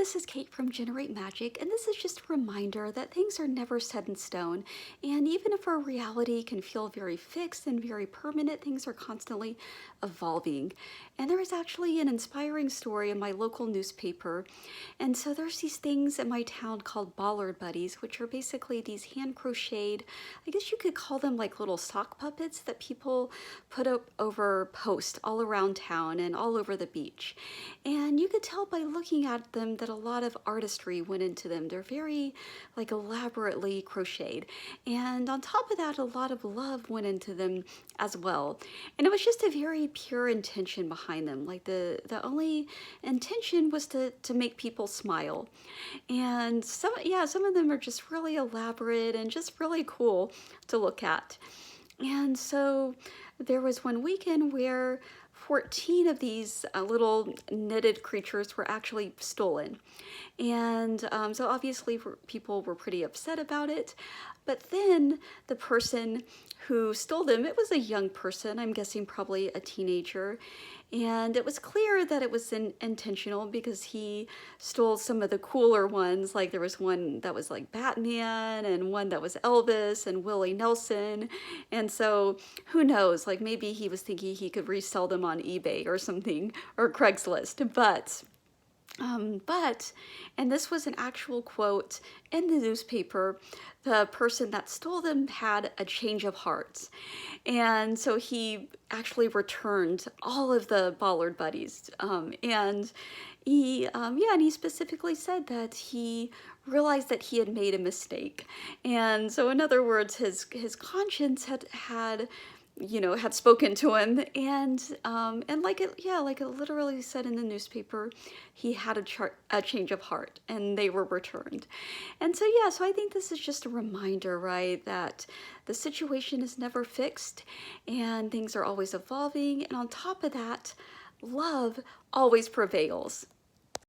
this is Kate from Generate Magic, and this is just a reminder that things are never set in stone. And even if our reality can feel very fixed and very permanent, things are constantly evolving. And there is actually an inspiring story in my local newspaper. And so there's these things in my town called bollard buddies, which are basically these hand crocheted, I guess you could call them like little sock puppets that people put up over posts all around town and all over the beach. And you could tell by looking at them that a lot of artistry went into them. They're very like elaborately crocheted. And on top of that, a lot of love went into them as well. And it was just a very pure intention behind them. Like the only intention was to make people smile. And some of them are just really elaborate and just really cool to look at. And so there was one weekend where 14 of these little knitted creatures were actually stolen. And so obviously people were pretty upset about it. But then the person who stole them, it was a young person, I'm guessing probably a teenager. And it was clear that it was intentional because he stole some of the cooler ones. Like there was one that was like Batman and one that was Elvis and Willie Nelson. And so who knows, like maybe he was thinking he could resell them on eBay or something, or Craigslist. And this was an actual quote in the newspaper, the person that stole them had a change of heart. And so he actually returned all of the bollard buddies. And he specifically said that he realized that he had made a mistake. And so in other words, his conscience had spoken to him, and like it literally said in the newspaper, he had a change of heart, and they were returned. And so so I think this is just a reminder, right, that the situation is never fixed, and things are always evolving, and on top of that, love always prevails.